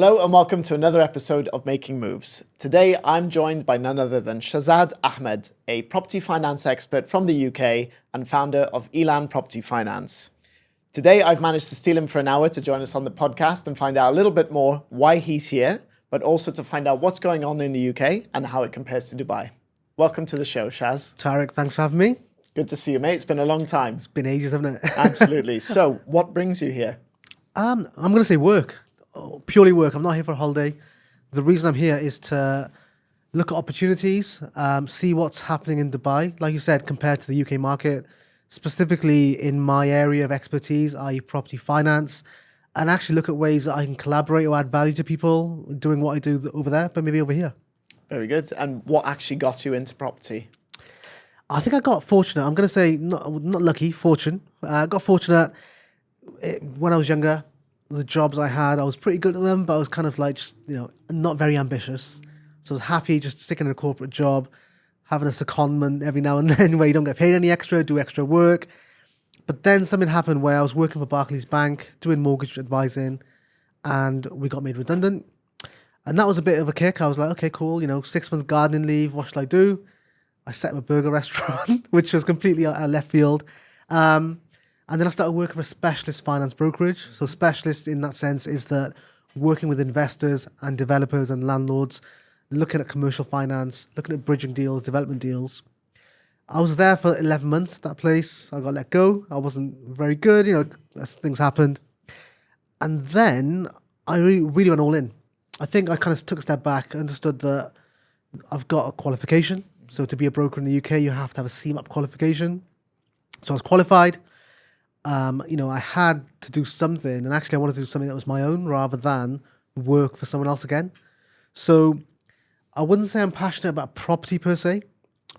Hello and welcome to another episode of Making Moves. Today I'm joined by none other than Shazad Ahmed, a property finance expert from the UK and founder of Elan Property Finance. Today I've managed to steal him for an hour to join us on the podcast and find out a little bit more why he's here, but also to find out what's going on in the UK and how it compares to Dubai. Welcome to the show, Shaz. Tariq, thanks for having me. Good to see you, mate. It's been a long time. It's been ages, hasn't it? Absolutely. So what brings you here? I'm going to say work. Purely work. I'm not here for a holiday. The reason I'm here is to look at opportunities, see what's happening in Dubai, like you said, compared to the UK market, specifically in my area of expertise, i.e. property finance, and actually look at ways that I can collaborate or add value to people doing what I do over there, but maybe over here. Very good. And what actually got you into property? I think I got fortunate. I'm going to say not lucky, fortune. I got fortunate when I was younger. The jobs I had, I was pretty good at them, but I was kind of like just, not very ambitious. So I was happy just sticking in a corporate job, having a secondment every now and then where you don't get paid any extra, do extra work. But then something happened where I was working for Barclays Bank, doing mortgage advising, and we got made redundant. And that was a bit of a kick. I was like, okay, cool, 6 months gardening leave, what should I do? I set up a burger restaurant, which was completely out of left field. And then I started working for a specialist finance brokerage. So specialist in that sense is that working with investors and developers and landlords, looking at commercial finance, looking at bridging deals, development deals. I was there for 11 months at that place. I got let go. I wasn't very good, as things happened. And then I really went all in. I think I kind of took a step back, understood that I've got a qualification. So to be a broker in the UK, you have to have a CMAP qualification. So I was qualified. I had to do something, and actually I wanted to do something that was my own rather than work for someone else again. So I wouldn't say I'm passionate about property per se,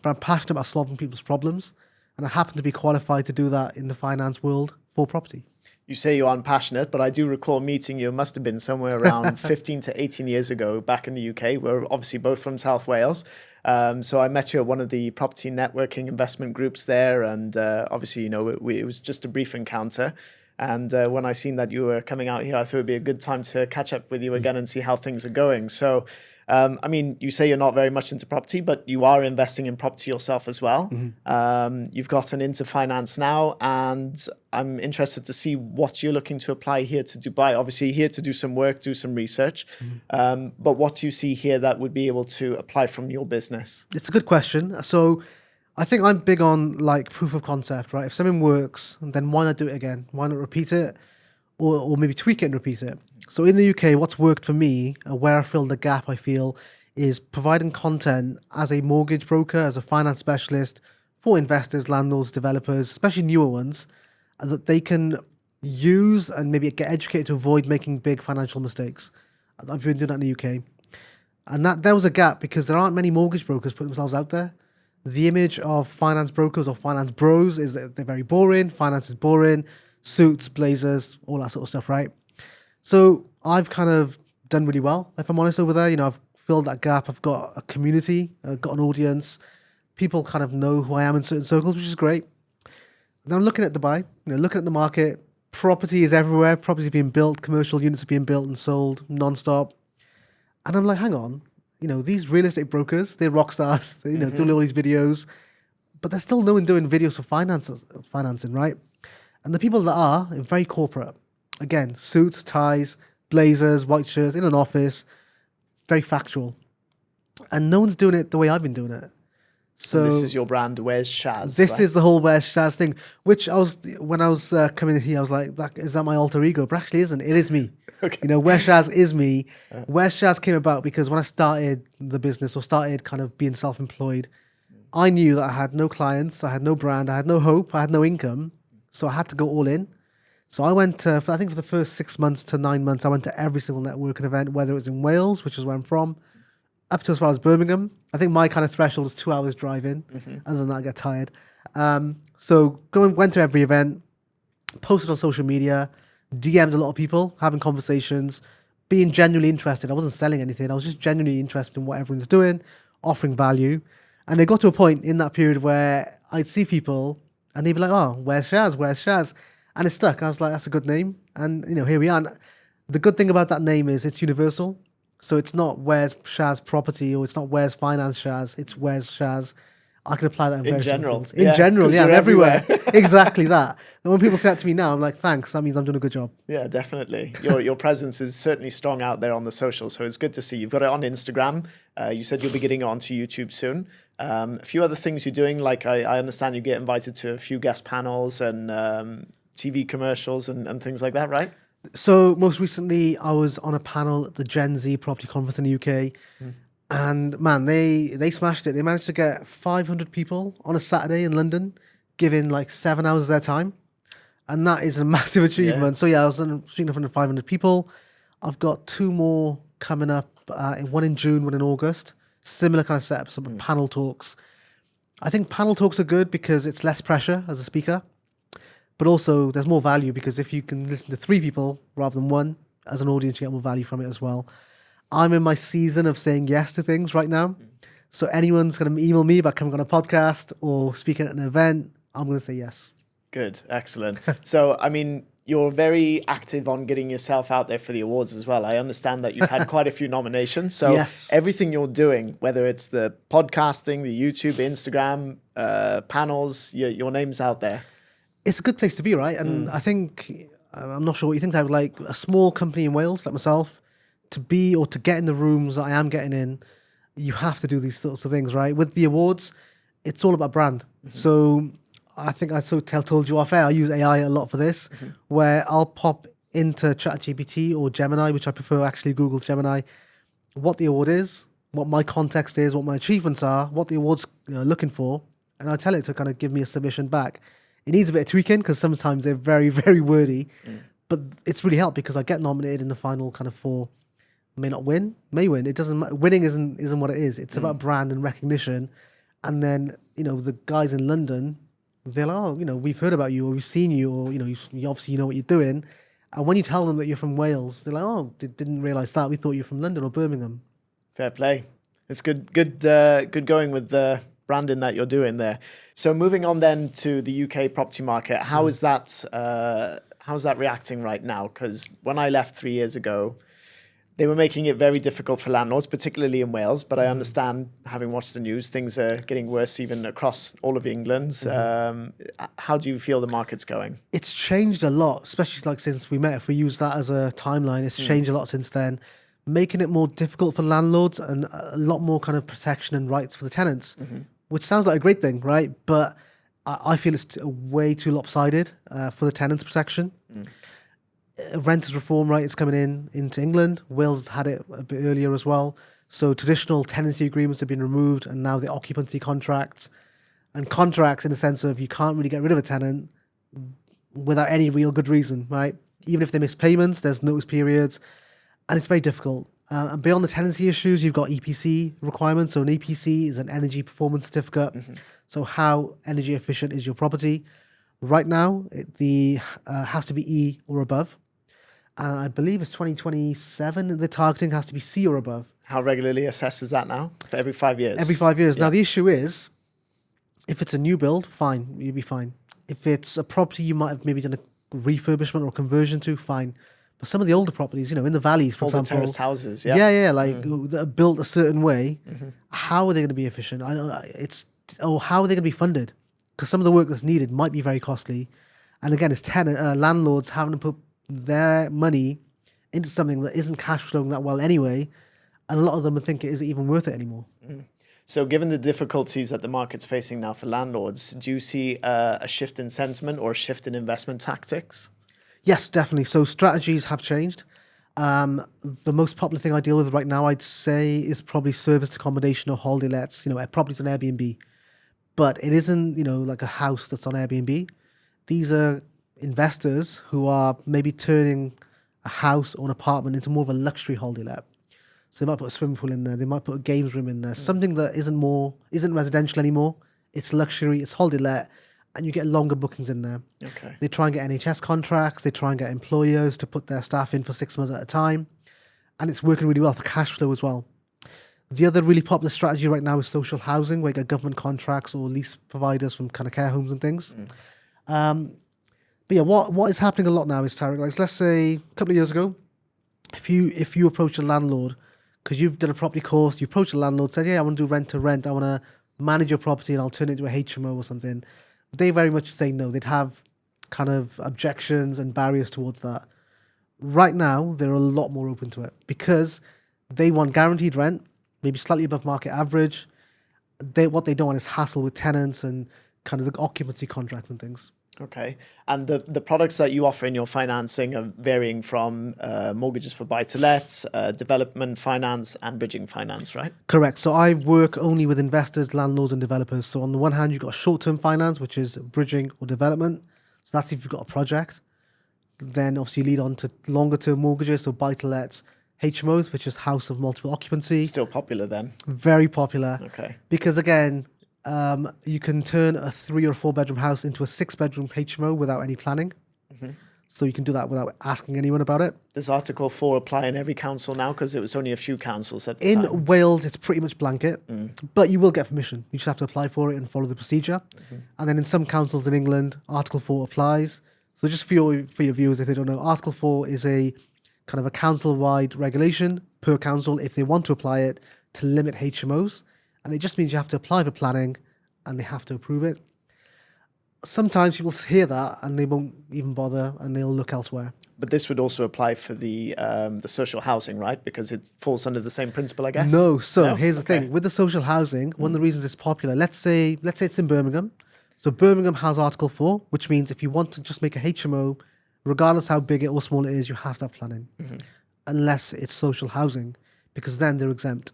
but I'm passionate about solving people's problems. And I happen to be qualified to do that in the finance world for property. You say you aren't passionate, but I do recall meeting you. It must have been somewhere around 15 to 18 years ago back in the UK. We're obviously both from South Wales. So I met you at one of the property networking investment groups there. And obviously, it was just a brief encounter. And when I seen that you were coming out here, I thought it'd be a good time to catch up with you again and see how things are going. So, you say you're not very much into property, but you are investing in property yourself as well. Mm-hmm. You've gotten into finance now, and I'm interested to see what you're looking to apply here to Dubai. Obviously here to do some work, do some research. Mm-hmm. But what do you see here that would be able to apply from your business? It's a good question. So I think I'm big on proof of concept, right? If something works, then why not do it again? Why not repeat it? Or maybe tweak it and repeat it. So in the UK, what's worked for me, where I filled the gap, I feel, is providing content as a mortgage broker, as a finance specialist for investors, landlords, developers, especially newer ones, that they can use and maybe get educated to avoid making big financial mistakes. I've been doing that in the UK. And there was a gap because there aren't many mortgage brokers putting themselves out there. The image of finance brokers or finance bros is that they're very boring. Finance is boring. Suits, blazers, all that sort of stuff, right? So I've kind of done really well, if I'm honest, over there. I've filled that gap. I've got a community, I've got an audience. People kind of know who I am in certain circles, which is great. And then I'm looking at Dubai, looking at the market. Property is everywhere. Property is being built. Commercial units are being built and sold non-stop. And I'm like, hang on. These real estate brokers, they're rock stars. They, doing all these videos. But there's still no one doing videos for financing, right? And the people that are very corporate. Again, suits, ties, blazers, white shirts, in an office, very factual. And no one's doing it the way I've been doing it. So and this is your brand, WheresShaz. This is the whole WheresShaz thing, which when I was coming in here, I was like, is that my alter ego? But actually isn't. It is me. Okay. WheresShaz is me. WheresShaz came about because when I started the business or started kind of being self-employed, I knew that I had no clients, I had no brand, I had no hope, I had no income. So I had to go all in. So I went for the first 6 months to 9 months, I went to every single networking event, whether it was in Wales, which is where I'm from, up to as far as Birmingham. I think my kind of threshold is 2 hours driving. Mm-hmm. Other than that, I get tired. So went to every event, posted on social media, DM'd a lot of people, having conversations, being genuinely interested. I wasn't selling anything. I was just genuinely interested in what everyone's doing, offering value. And it got to a point in that period where I'd see people and they'd be like, oh, where's Shaz? Where's Shaz? And it stuck. I was like, that's a good name. And, here we are. And The good thing about that name is it's universal. So it's not WheresShaz property or it's not Where's Finance Shaz. It's WheresShaz. I can apply that in various general. fields. In general, 'Cause yeah, I'm you're everywhere. everywhere. Exactly that. And when people say that to me now, I'm like, thanks. That means I'm doing a good job. Yeah, definitely. Your presence is certainly strong out there on the social, so it's good to see. You've got it on Instagram. You said you'll be getting it onto YouTube soon. A few other things you're doing, like I understand you get invited to a few guest panels and TV commercials and things like that, right? So most recently, I was on a panel at the Gen Z property conference in the UK. And man, they smashed it. They managed to get 500 people on a Saturday in London, giving like 7 hours of their time. And that is a massive achievement. Yeah. So yeah, I was speaking in front of 500 people. I've got 2 more coming up, one in June, one in August. Similar kind of setup, some panel talks. I think panel talks are good because it's less pressure as a speaker, but also there's more value because if you can listen to 3 people rather than 1 as an audience, you get more value from it as well. I'm in my season of saying yes to things right now. So anyone's going to email me about coming on a podcast or speaking at an event, I'm going to say yes. Good, excellent. So, I mean, you're very active on getting yourself out there for the awards as well. I understand that you've had quite a few nominations. So Yes. everything you're doing, whether it's the podcasting, the YouTube, Instagram, panels, your name's out there. It's a good place to be, right? And I think, I'm not sure what you think, I would like a small company in Wales like myself to be or to get in the rooms that I am getting in. You have to do these sorts of things, right? With the awards, it's all about brand. So I think I told you off air, I use AI a lot for this, where I'll pop into ChatGPT or Gemini, which I prefer actually Google Gemini, what the award is, what my context is, what my achievements are, what the award's looking for, and I tell it to kind of give me a submission back. It needs a bit of tweaking because sometimes they're very, very wordy, but it's really helped because I get nominated in the final kind of 4. May not win, may win. It doesn't matter. Winning isn't what it is. It's about brand and recognition. And then, the guys in London, they're like, oh, we've heard about you or we've seen you or, you obviously know what you're doing. And when you tell them that you're from Wales, they're like, oh, didn't realize that. We thought you were from London or Birmingham. Fair play. It's good going with the branding that you're doing there. So moving on then to the UK property market, how's that reacting right now? Because when I left 3 years ago, they were making it very difficult for landlords, particularly in Wales. But I understand, having watched the news, things are getting worse even across all of England. How do you feel the market's going? It's changed a lot, especially like since we met. If we use that as a timeline, it's changed a lot since then, making it more difficult for landlords and a lot more kind of protection and rights for the tenants, which sounds like a great thing, right? But I feel it's way too lopsided for the tenants' protection. Renters reform, right, is coming into England. Wales had it a bit earlier as well. So traditional tenancy agreements have been removed and now the occupancy contracts and contracts in the sense of you can't really get rid of a tenant without any real good reason, right? Even if they miss payments, there's notice periods and it's very difficult. And beyond the tenancy issues, you've got EPC requirements. So an EPC is an energy performance certificate. So how energy efficient is your property? Right now, it has to be E or above. I believe it's 2027. The targeting has to be C or above. How regularly assesses that now? For every 5 years? Every 5 years. Now, the issue is, if it's a new build, fine, you'll be fine. If it's a property you might have maybe done a refurbishment or conversion to, fine. But some of the older properties, in the valleys, for All the example. terraced houses, yeah. Yeah, like that are built a certain way. How are they going to be efficient? How are they going to be funded? Because some of the work that's needed might be very costly. And again, it's landlords having to put their money into something that isn't cash flowing that well anyway. And a lot of them would think, is it even worth it anymore? So given the difficulties that the market's facing now for landlords, do you see a shift in sentiment or a shift in investment tactics? Yes, definitely. So strategies have changed. The most popular thing I deal with right now, I'd say, is probably serviced accommodation or holiday lets, properties on Airbnb. But it isn't, like a house that's on Airbnb. These are investors who are maybe turning a house or an apartment into more of a luxury holiday let. So they might put a swimming pool in there. They might put a games room in there. Something that isn't residential anymore. It's luxury. It's holiday let, and you get longer bookings in there. Okay. They try and get NHS contracts. They try and get employers to put their staff in for 6 months at a time, and it's working really well for cash flow as well. The other really popular strategy right now is social housing, where you get government contracts or lease providers from kind of care homes and things. But yeah, what is happening a lot now is, Tariq, like let's say a couple of years ago, if you approach a landlord, because you've done a property course, you approach a landlord, said, yeah, I want to do rent to rent, I want to manage your property and I'll turn it into a HMO or something. They very much say no. They'd have kind of objections and barriers towards that. Right now, they're a lot more open to it because they want guaranteed rent, maybe slightly above market average. What they don't want is hassle with tenants and kind of the occupancy contracts and things. Okay. And the products that you offer in your financing are varying from mortgages for buy-to-let, development finance, and bridging finance, right? Correct. So I work only with investors, landlords, and developers. So on the one hand, you've got short-term finance, which is bridging or development. So that's if you've got a project. Then obviously you lead on to longer-term mortgages, so buy-to-let, HMOs, which is house of multiple occupancy. Still popular then. Very popular. Okay. Because again, you can turn a 3 or 4 bedroom house into a 6 bedroom HMO without any planning. Mm-hmm. So you can do that without asking anyone about it. Does Article 4 apply in every council now? Because it was only a few councils at the time. In Wales, it's pretty much blanket, but you will get permission. You just have to apply for it and follow the procedure. Mm-hmm. And then in some councils in England, Article 4 applies. So just for your viewers, if they don't know, Article 4 is a kind of a council-wide regulation per council if they want to apply it to limit HMOs. And it just means you have to apply for planning and they have to approve it. Sometimes people hear that and they won't even bother and they'll look elsewhere. But this would also apply for the social housing, right? Because it falls under the same principle, I guess. No. So here's the thing. With the social housing, one of the reasons it's popular, let's say it's in Birmingham. So Birmingham has Article 4, which means if you want to just make a HMO, regardless how big it or small it is, you have to have planning. Mm-hmm. Unless it's social housing, because then they're exempt.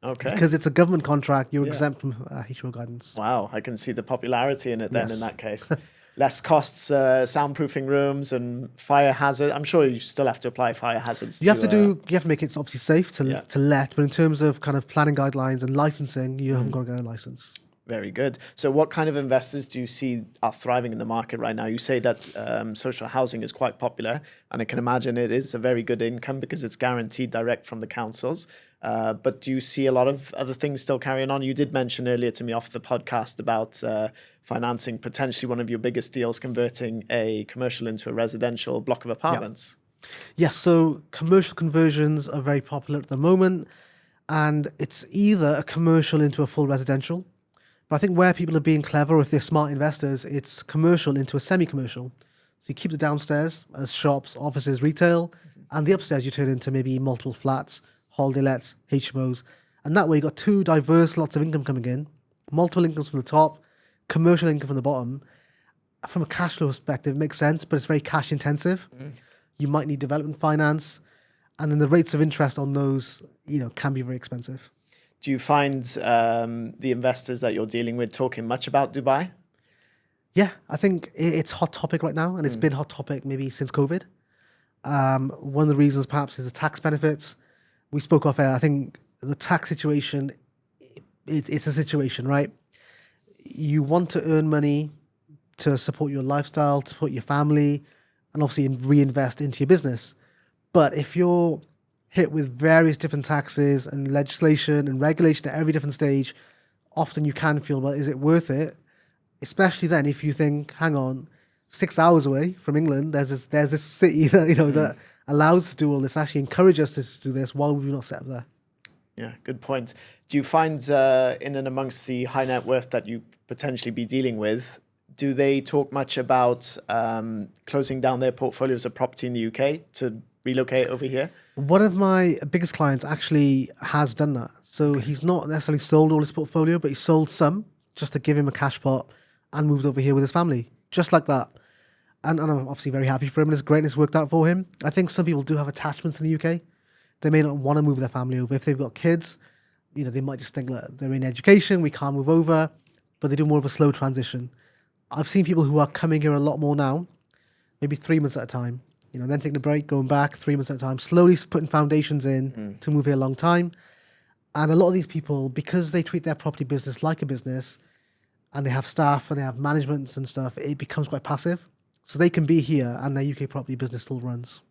Okay. Because it's a government contract, you're exempt from HMO guidance. Wow, I can see the popularity in it then in that case. Less costs, soundproofing rooms and fire hazard. I'm sure you still have to apply fire hazards. You have to make it obviously safe to let, but in terms of kind of planning guidelines and licensing, you haven't got to get a license. Very good. So what kind of investors do you see are thriving in the market right now? You say that social housing is quite popular, and I can imagine it is a very good income because it's guaranteed direct from the councils. But do you see a lot of other things still carrying on? You did mention earlier to me off the podcast about financing potentially one of your biggest deals, converting a commercial into a residential block of apartments. Yes, so commercial conversions are very popular at the moment, and it's either a commercial into a full residential. But I think where people are being clever, if they're smart investors, it's commercial into a semi-commercial. So you keep the downstairs as shops, offices, retail, and the upstairs you turn into maybe multiple flats, holiday lets, HMOs. And that way you've got two diverse lots of income coming in, multiple incomes from the top, commercial income from the bottom. From a cash flow perspective, it makes sense, but it's very cash intensive. You might need development finance, and then the rates of interest on those, can be very expensive. Do you find the investors that you're dealing with talking much about Dubai? Yeah, I think it's a hot topic right now, and it's been a hot topic maybe since COVID. One of the reasons perhaps is the tax benefits. We spoke off air. I think the tax situation, it's a situation, right? You want to earn money to support your lifestyle, to support your family, and obviously reinvest into your business. But if you're hit with various different taxes and legislation and regulation at every different stage, often you can feel, well, is it worth it? Especially then if you think, hang on, 6 hours away from England, there's this city that that allows us to do all this, actually encourage us to do this. Why would we not set up there? Yeah, good point. Do you find in and amongst the high net worth that you potentially be dealing with, do they talk much about closing down their portfolios of property in the UK to relocate over here? One of my biggest clients actually has done that. So he's not necessarily sold all his portfolio, but he sold some just to give him a cash pot and moved over here with his family, just like that. And I'm obviously very happy for him, and it's great and it's worked out for him. I think some people do have attachments in the UK. They may not want to move their family over. If they've got kids, they might just think that they're in education, we can't move over, but they do more of a slow transition. I've seen people who are coming here a lot more now, maybe 3 months at a time. Then taking a break, going back 3 months at a time, slowly putting foundations in to move here a long time. And a lot of these people, because they treat their property business like a business, and they have staff and they have managements and stuff, it becomes quite passive. So they can be here and their UK property business still runs.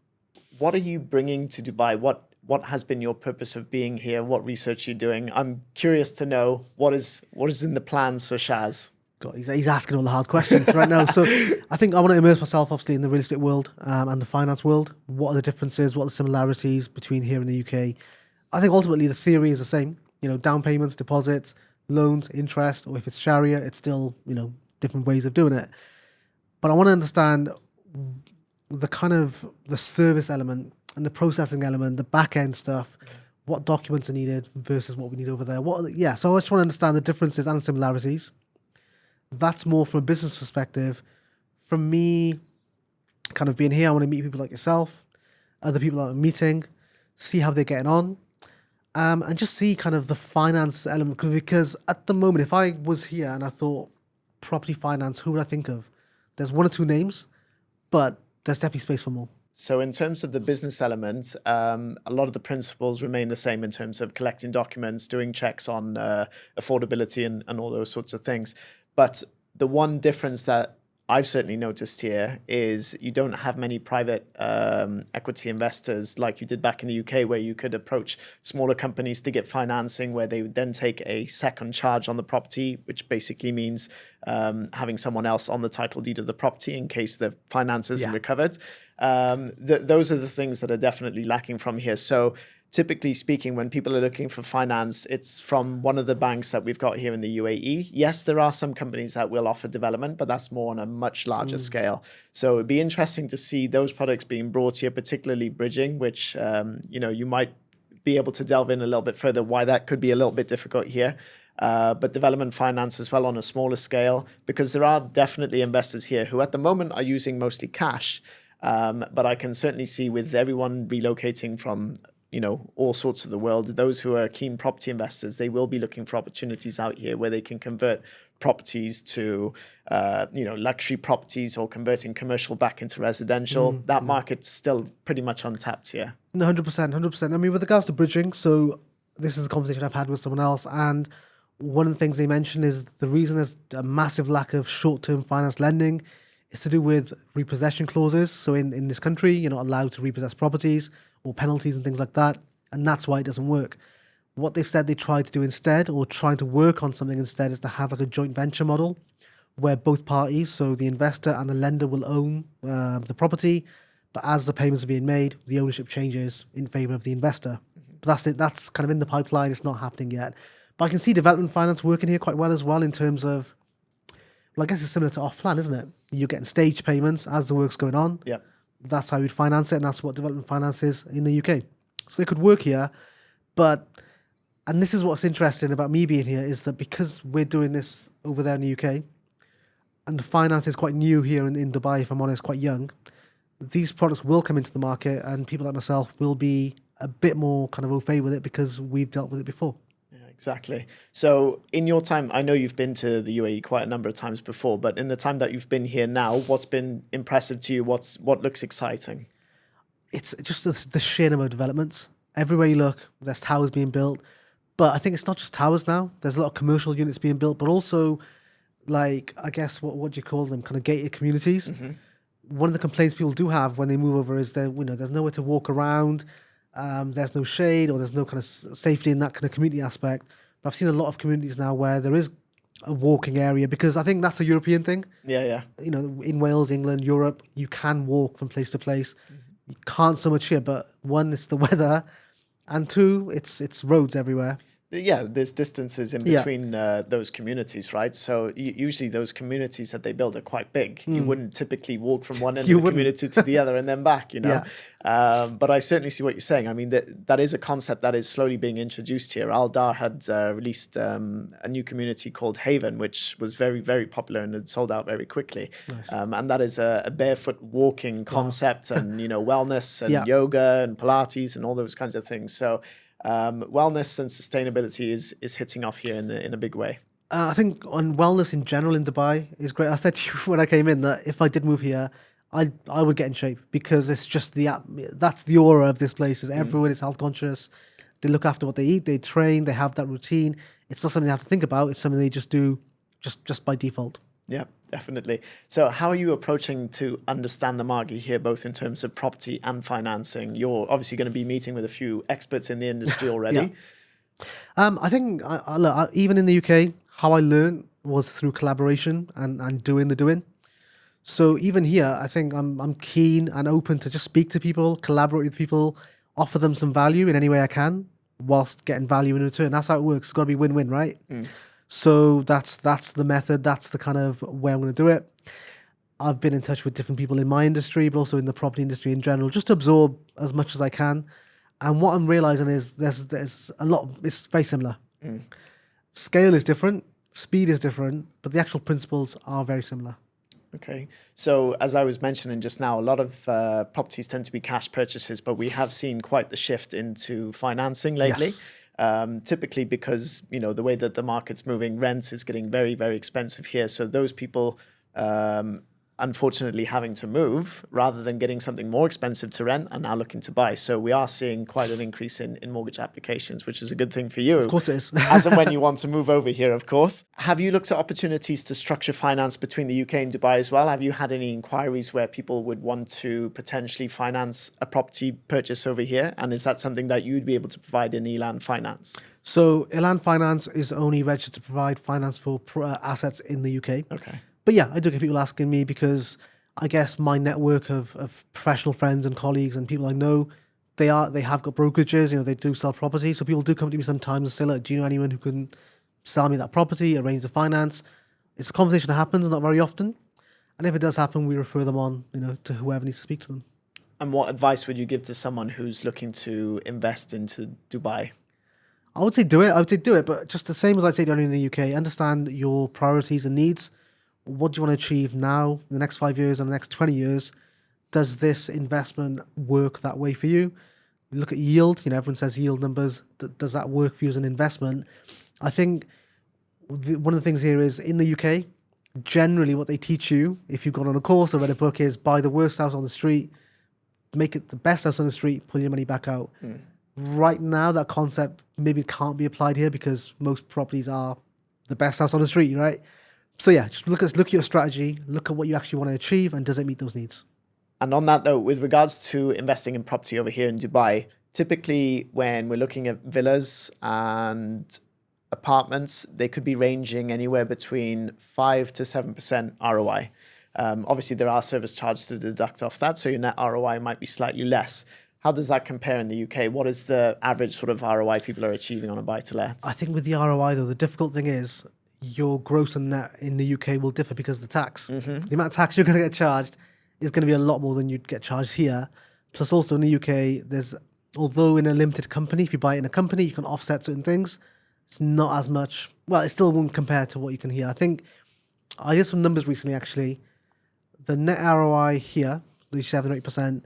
What are you bringing to Dubai? What has been your purpose of being here? What research are you doing? I'm curious to know what is in the plans for Shaz. God, he's asking all the hard questions right now. So I think I want to immerse myself, obviously, in the real estate world and the finance world. What are the differences? What are the similarities between here and the UK? I think ultimately the theory is the same. Down payments, deposits, loans, interest, or if it's Sharia, it's still, different ways of doing it. But I want to understand the kind of the service element and the processing element, the back end stuff, what documents are needed versus what we need over there. So I just want to understand the differences and similarities. That's more from a business perspective. From me, kind of being here, I want to meet people like yourself, other people that I'm meeting, see how they're getting on, and just see kind of the finance element. Because at the moment, if I was here and I thought property finance, who would I think of? There's one or two names, but there's definitely space for more. So in terms of the business element, a lot of the principles remain the same in terms of collecting documents, doing checks on affordability and all those sorts of things. But the one difference that I've certainly noticed here is you don't have many private equity investors like you did back in the UK, where you could approach smaller companies to get financing, where they would then take a second charge on the property, which basically means having someone else on the title deed of the property in case the finance isn't recovered. Those are the things that are definitely lacking from here. So typically speaking, when people are looking for finance, it's from one of the banks that we've got here in the UAE. Yes, there are some companies that will offer development, but that's more on a much larger scale. So it'd be interesting to see those products being brought here, particularly bridging, which you might be able to delve in a little bit further why that could be a little bit difficult here. But development finance as well on a smaller scale, because there are definitely investors here who at the moment are using mostly cash. But I can certainly see with everyone relocating from all sorts of the world, those who are keen property investors, they will be looking for opportunities out here where they can convert properties to, luxury properties, or converting commercial back into residential. That market's still pretty much untapped here. No, 100%. I mean, with regards to bridging, so this is a conversation I've had with someone else, and one of the things they mentioned is the reason there's a massive lack of short-term finance lending is to do with repossession clauses. So in this country, you're not allowed to repossess properties, or penalties and things like that. And that's why it doesn't work. What they've said they tried to do instead, or trying to work on something instead, is to have like a joint venture model where both parties, so the investor and the lender, will own the property. But as the payments are being made, the ownership changes in favor of the investor. But that's it. That's kind of in the pipeline. It's not happening yet. But I can see development finance working here quite well as well, in terms of, well, I guess it's similar to off-plan, isn't it? You're getting staged payments as the work's going on. Yeah. That's how you'd finance it, and that's what development finance is in the UK. So they could work here, and this is what's interesting about me being here, is that because we're doing this over there in the UK, and the finance is quite new here in Dubai, if I'm honest, quite young, these products will come into the market, and people like myself will be a bit more kind of au fait with it because we've dealt with it before. Exactly. So in your time, I know you've been to the UAE quite a number of times before, but in the time that you've been here now, what's been impressive to you? What looks exciting? It's just the sheer number of developments. Everywhere you look, there's towers being built. But I think it's not just towers now. There's a lot of commercial units being built, but also, like, I guess, what do you call them? Kind of gated communities. One of the complaints people do have when they move over is that, there's nowhere to walk around. There's no shade, or there's no kind of safety in that kind of community aspect. But I've seen a lot of communities now where there is a walking area, because I think that's a European thing. Yeah. In Wales, England, Europe, you can walk from place to place. You can't so much here, but one, it's the weather, and two, it's roads everywhere. Yeah, there's distances in between those communities, right? So usually those communities that they build are quite big. You wouldn't typically walk from one end of the community to the other and then back, But I certainly see what you're saying. I mean, that is a concept that is slowly being introduced here. Al Dar had released a new community called Haven, which was very, very popular and had sold out very quickly. Nice. And that is a barefoot walking concept and, wellness and yoga and Pilates and all those kinds of things. So wellness and sustainability is hitting off here in a big way. I think on wellness in general in Dubai is great. I said to you when I came in that if I did move here, I would get in shape, because it's just that's the aura of this place. Is everyone is health conscious. They look after what they eat. They train. They have that routine. It's not something they have to think about. It's something they just do just by default. Yeah, definitely. So how are you approaching to understand the market here, both in terms of property and financing? You're obviously going to be meeting with a few experts in the industry already. I think look, even in the UK, how I learned was through collaboration and doing the doing. So even here, I think I'm keen and open to just speak to people, collaborate with people, offer them some value in any way I can, whilst getting value in return. That's how it works. It's got to be win-win, right? So that's the method. That's the kind of way I'm going to do it. I've been in touch with different people in my industry, but also in the property industry in general, just to absorb as much as I can. And what I'm realizing is there's a lot. It's very similar. Scale is different, speed is different, but the actual principles are very similar. Okay. So as I was mentioning just now, a lot of properties tend to be cash purchases, but we have seen quite the shift into financing lately. Yes. Typically because, the way that the market's moving, rents is getting very, very expensive here. So those people, unfortunately having to move rather than getting something more expensive to rent are now looking to buy. So we are seeing quite an increase in mortgage applications, which is a good thing for you. Of course it is. As and when you want to move over here, of course. Have you looked at opportunities to structure finance between the UK and Dubai as well? Have you had any inquiries where people would want to potentially finance a property purchase over here? And is that something that you'd be able to provide in Elan Finance? So Elan Finance is only registered to provide finance for assets in the UK. Okay. But yeah, I do get people asking me because I guess my network of professional friends and colleagues and people I know, they have got brokerages, they do sell property. So people do come to me sometimes and say, look, do you know anyone who can sell me that property, arrange the finance? It's a conversation that happens, not very often. And if it does happen, we refer them on, to whoever needs to speak to them. And what advice would you give to someone who's looking to invest into Dubai? I would say do it. I would say do it, but just the same as I'd say down in the UK, understand your priorities and needs. What do you want to achieve now, in the next 5 years, and the next 20 years? Does this investment work that way for you? Look at yield. Everyone says yield numbers. Does that work for you as an investment? I think one of the things here is in the UK, generally what they teach you, if you've gone on a course or read a book, is buy the worst house on the street, make it the best house on the street, pull your money back out. Right now, that concept maybe can't be applied here because most properties are the best house on the street, right? So yeah, just look at your strategy, look at what you actually want to achieve, and does it meet those needs? And on that note, with regards to investing in property over here in Dubai, typically when we're looking at villas and apartments, they could be ranging anywhere between 5 to 7% ROI. Obviously, there are service charges to deduct off that, so your net ROI might be slightly less. How does that compare in the UK? What is the average sort of ROI people are achieving on a buy-to-let? I think with the ROI, though, the difficult thing is your gross and net in the UK will differ because of the tax. The amount of tax you're going to get charged is going to be a lot more than you'd get charged here. Plus also in the UK, although in a limited company, if you buy it in a company, you can offset certain things. It's not as much. Well, it still won't compare to what you can here. I think I did some numbers recently, actually. The net ROI here, the 7 or 8%,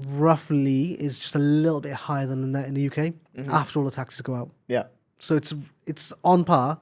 roughly is just a little bit higher than the net in the UK after all the taxes go out. Yeah. So it's on par,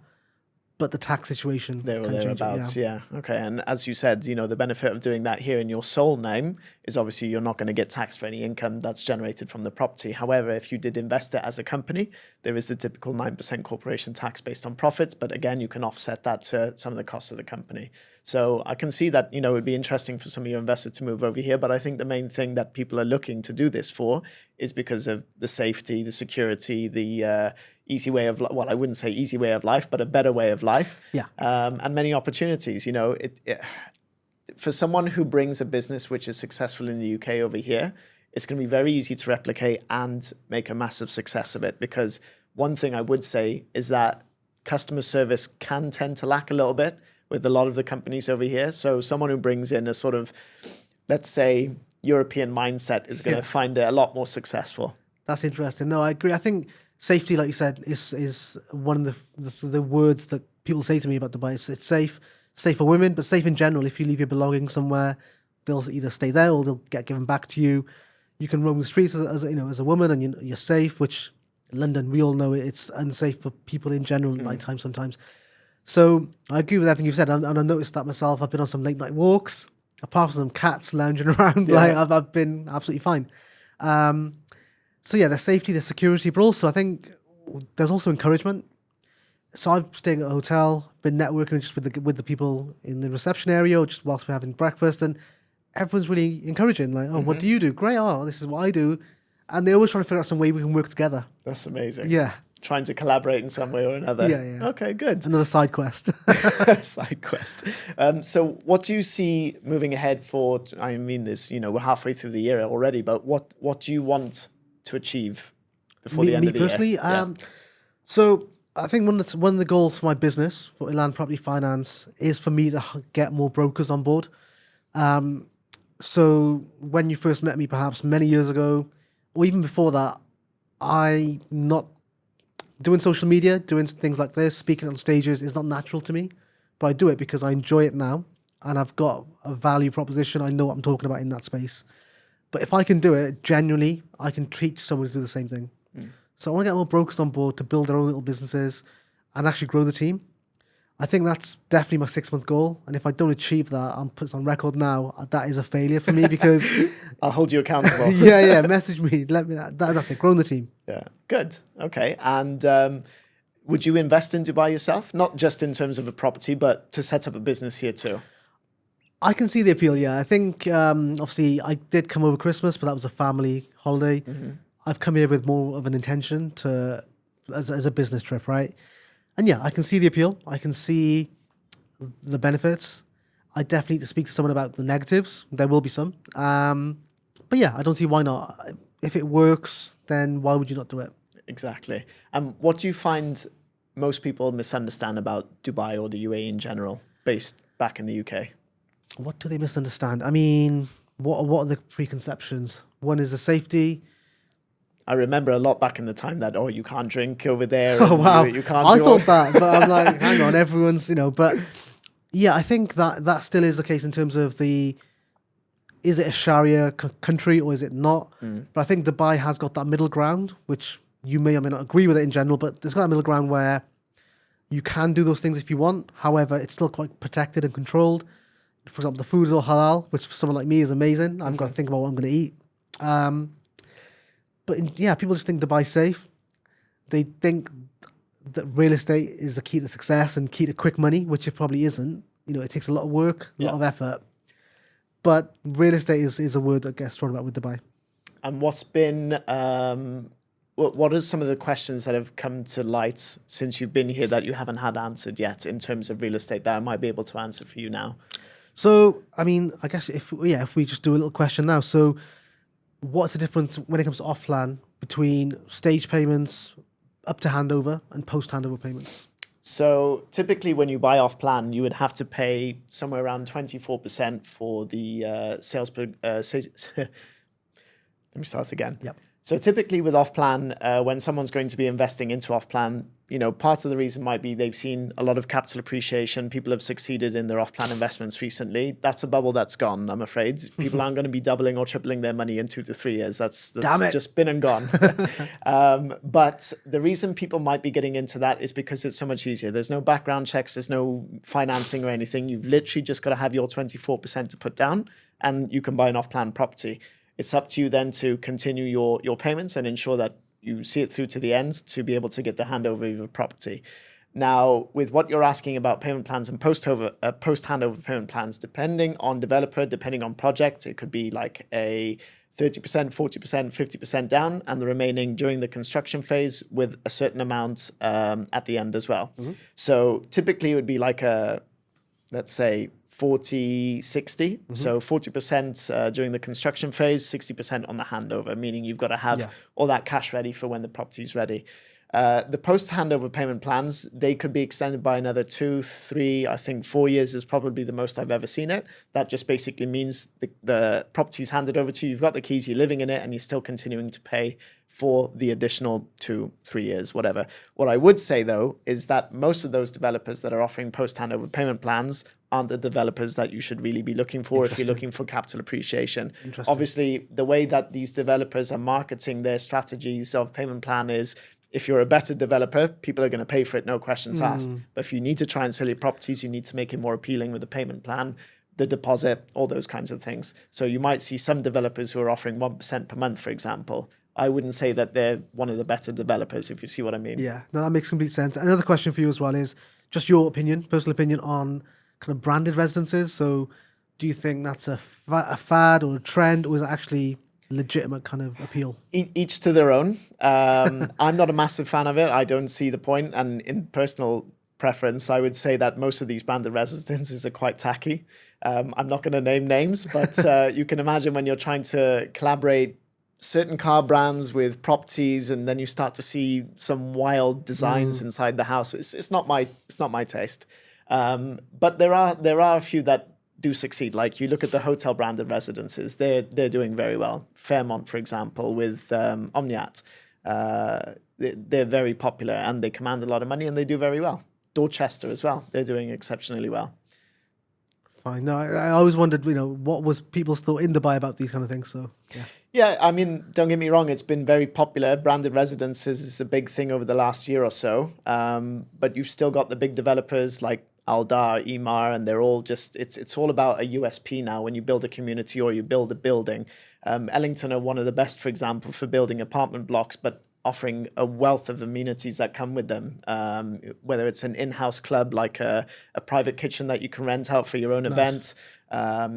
but the tax situation There or can change it, thereabouts, yeah. Okay, and as you said, the benefit of doing that here in your sole name is obviously you're not going to get taxed for any income that's generated from the property. However, if you did invest it as a company, there is the typical 9% corporation tax based on profits, but again, you can offset that to some of the costs of the company. So I can see that, it would be interesting for some of your investors to move over here, but I think the main thing that people are looking to do this for is because of the safety, the security, the easy way of, I wouldn't say easy way of life, but a better way of life. Yeah. And many opportunities, for someone who brings a business which is successful in the UK over here, it's going to be very easy to replicate and make a massive success of it. Because one thing I would say is that customer service can tend to lack a little bit with a lot of the companies over here. So someone who brings in a sort of, let's say, European mindset is going to find it a lot more successful. That's interesting. No, I agree. I think safety, like you said, is one of the words that people say to me about Dubai. It's safe for women, but safe in general. If you leave your belongings somewhere, they'll either stay there or they'll get given back to you. You can roam the streets as a woman, and you're safe. Which in London, we all know it's unsafe for people in general at night time sometimes. So I agree with everything you've said, and I noticed that myself. I've been on some late night walks. Apart from some cats lounging around, I've been absolutely fine. So yeah, there's safety, there's security, but also I think there's also encouragement. So I'm staying at a hotel, been networking just with the people in the reception area, or just whilst we're having breakfast, and everyone's really encouraging. Like, oh, what do you do? Great. Oh, this is what I do. And they're always trying to figure out some way we can work together. That's amazing. Yeah. trying to collaborate in some way or another. Yeah. Okay, good. Another side quest. Side quest. So what do you see moving ahead for, I mean, this, we're halfway through the year already, but what do you want to achieve before the end of the personally, year? Yeah. So I think one of the goals for my business, for Land Property Finance, is for me to get more brokers on board. So when you first met me, perhaps many years ago, or even before that, I not doing social media, doing things like this, speaking on stages is not natural to me, but I do it because I enjoy it now, and I've got a value proposition. I know what I'm talking about in that space. But if I can do it genuinely, I can teach someone to do the same thing. So I want to get more brokers on board to build their own little businesses and actually grow the team. I think that's definitely my 6-month goal. And if I don't achieve that, I'm put on record now, that is a failure for me because... I'll hold you accountable. yeah, message me. Let me. That's it, growing the team. Yeah, good. Okay. And would you invest in Dubai yourself? Not just in terms of a property, but to set up a business here too? I can see the appeal, yeah. I think, obviously, I did come over Christmas, but that was a family holiday. I've come here with more of an intention as a business trip, right? And yeah, I can see the appeal. I can see the benefits. I definitely need to speak to someone about the negatives. There will be some. But yeah, I don't see why not. If it works, then why would you not do it? Exactly. And what do you find most people misunderstand about Dubai or the UAE in general, based back in the UK? What do they misunderstand? I mean, what are the preconceptions? One is the safety. I remember a lot back in the time that, you can't drink over there. Oh, wow. You can't I do thought that, but I'm like, hang on, everyone's, but yeah, I think that still is the case in terms of is it a Sharia country or is it not? But I think Dubai has got that middle ground, which you may or may not agree with it in general, but it's got a middle ground where you can do those things if you want. However, it's still quite protected and controlled. For example, the food is all halal, which for someone like me is amazing. I've got to think about what I'm going to eat. But people just think Dubai's safe. They think that real estate is the key to success and key to quick money, which it probably isn't. It takes a lot of work, a lot of effort. But real estate is a word that gets thrown about with Dubai. And what's been, what are some of the questions that have come to light since you've been here that you haven't had answered yet in terms of real estate that I might be able to answer for you now? So, I mean, I guess if we just do a little question now. So, what's the difference when it comes to off-plan between stage payments up to handover and post-handover payments? So typically when you buy off-plan, you would have to pay somewhere around 24% for the sales per... Let me start again. Yep. So typically with off-plan, when someone's going to be investing into off-plan, part of the reason might be they've seen a lot of capital appreciation. People have succeeded in their off-plan investments recently. That's a bubble that's gone, I'm afraid. People aren't going to be doubling or tripling their money in 2 to 3 years. That's just been and gone. But the reason people might be getting into that is because it's so much easier. There's no background checks. There's no financing or anything. You've literally just got to have your 24% to put down and you can buy an off-plan property. It's up to you then to continue your payments and ensure that you see it through to the end to be able to get the handover of your property. Now, with what you're asking about payment plans and post-handover payment plans, depending on developer, depending on project, it could be like a 30%, 40%, 50% down, and the remaining during the construction phase with a certain amount at the end as well. So typically it would be like let's say, 40-60. So 40% during the construction phase, 60% on the handover, meaning you've got to have all that cash ready for when the property's ready. The post-handover payment plans, they could be extended by another 2, 3, I think 4 years is probably the most I've ever seen it. That just basically means the property's handed over to you, you've got the keys, you're living in it, and you're still continuing to pay for the additional 2, 3 years, whatever. What I would say, though, is that most of those developers that are offering post-handover payment plans aren't the developers that you should really be looking for if you're looking for capital appreciation. Obviously, the way that these developers are marketing their strategies of payment plan is if you're a better developer, people are going to pay for it, no questions asked. But if you need to try and sell your properties, you need to make it more appealing with the payment plan, the deposit, all those kinds of things. So you might see some developers who are offering 1% per month, for example. I wouldn't say that they're one of the better developers, if you see what I mean. Yeah, no, that makes complete sense. Another question for you as well is just your opinion, personal opinion on kind of branded residences. So do you think that's a fad or a trend, or is it actually legitimate kind of appeal? Each to their own. I'm not a massive fan of it. I don't see the point. And in personal preference, I would say that most of these branded residences are quite tacky. I'm not going to name names, but you can imagine when you're trying to collaborate certain car brands with properties, and then you start to see some wild designs inside the house. It's not my taste. But there are a few that do succeed. Like you look at the hotel branded residences, they're doing very well. Fairmont, for example, with Omniat, they're very popular and they command a lot of money and they do very well. Dorchester as well, they're doing exceptionally well. Fine. No, I always wondered, what was people still in Dubai about these kind of things. So yeah. Yeah, I mean, don't get me wrong, it's been very popular. Branded residences is a big thing over the last year or so. But you've still got the big developers like Aldar, Emaar, and they're all just, it's all about a USP now when you build a community or you build a building. Ellington are one of the best, for example, for building apartment blocks, but offering a wealth of amenities that come with them, whether it's an in-house club like a private kitchen that you can rent out for your own event,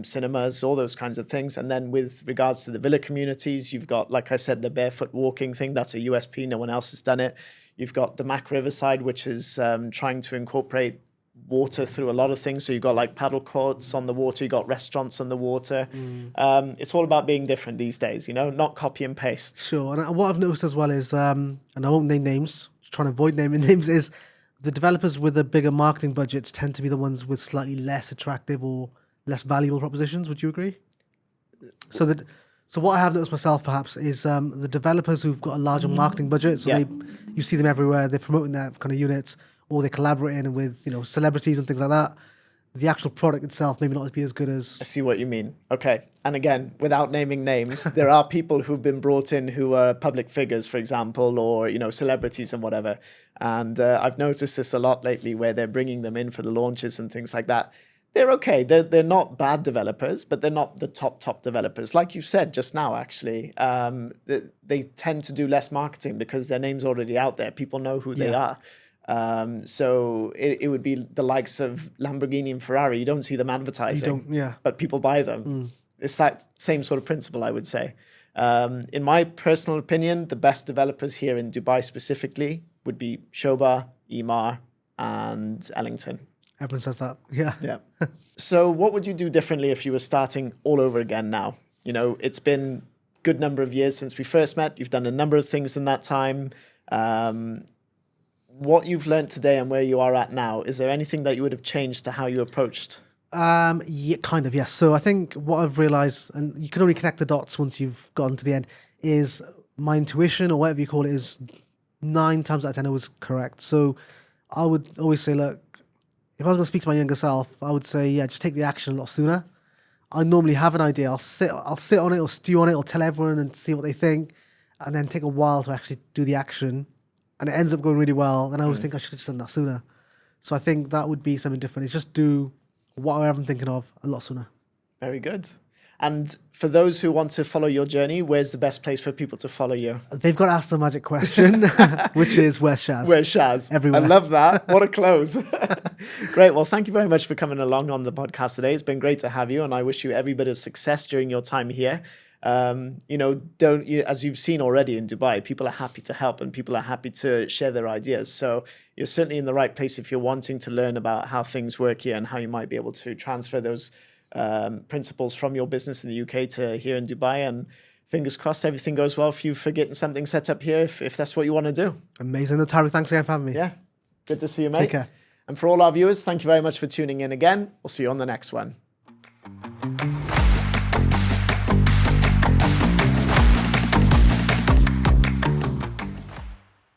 cinemas, all those kinds of things. And then with regards to the villa communities, you've got, like I said, the barefoot walking thing. That's a USP. No one else has done it. You've got Damac Riverside, which is trying to incorporate water through a lot of things. So you've got like paddle courts on the water, you've got restaurants on the water. It's all about being different these days, not copy and paste. Sure. And what I've noticed as well is, and I won't name names, trying to avoid naming names, is the developers with the bigger marketing budgets tend to be the ones with slightly less attractive or less valuable propositions. Would you agree? So what I have noticed myself perhaps is the developers who've got a larger marketing budget, so you see them everywhere, they're promoting their kind of units, or they're collaborating with celebrities and things like that. The actual product itself maybe not be as good as... I see what you mean. Okay. And again, without naming names, there are people who've been brought in who are public figures, for example, or, celebrities and whatever. And I've noticed this a lot lately where they're bringing them in for the launches and things like that. They're okay. They're not bad developers, but they're not the top developers. Like you said just now, actually, they tend to do less marketing because their name's already out there. People know who they are. So it would be the likes of Lamborghini and Ferrari. You don't see them advertising, but people buy them. It's that same sort of principle, I would say. In my personal opinion, the best developers here in Dubai specifically would be Shoba, Emaar, and Ellington. Everyone says that. Yeah. So what would you do differently if you were starting all over again now? It's been a good number of years since we first met. You've done a number of things in that time. What you've learned today and where you are at now, is there anything that you would have changed to how you approached? Yeah, kind of, yes. So I think what I've realized, and you can only connect the dots once you've gotten to the end, is my intuition or whatever you call it is 9 times out of 10 always correct. So I would always say, look, if I was going to speak to my younger self, I would say, just take the action a lot sooner. I normally have an idea. I'll sit on it or stew on it or tell everyone and see what they think, and then take a while to actually do the action. And it ends up going really well. Then I always think I should have just done that sooner. So I think that would be something different. It's just do what I'm thinking of a lot sooner. Very good. And for those who want to follow your journey, where's the best place for people to follow you? They've got to ask the magic question, which is WheresShaz. WheresShaz. Everywhere. I love that. What a close. Great. Well, thank you very much for coming along on the podcast today. It's been great to have you, and I wish you every bit of success during your time here. As you've seen already in Dubai, people are happy to help and people are happy to share their ideas. So you're certainly in the right place if you're wanting to learn about how things work here and how you might be able to transfer those principles from your business in the UK to here in Dubai. And fingers crossed everything goes well for you for getting something set up here if that's what you want to do. Amazing. No, Tariq, thanks again for having me. Yeah. Good to see you, mate. Take care. And for all our viewers, thank you very much for tuning in again. We'll see you on the next one.